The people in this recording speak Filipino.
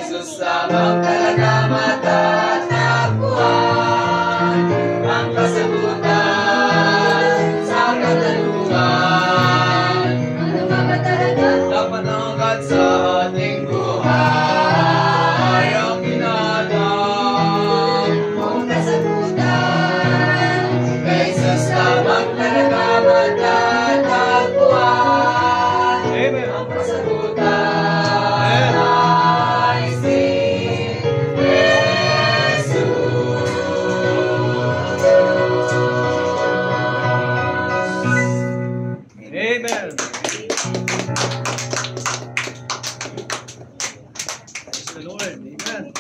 Jesus lamang talaga matatagpuan ang kasagutan sa katanungan. Ano ba ba talaga dapat angkat sa ating buhay? Ang ginadang ang kasagutan kay Jesus lamang talaga matatagpuan. Amen. Ang kasagutan ay si Jesus. Amen. Praise the Lord. Amen.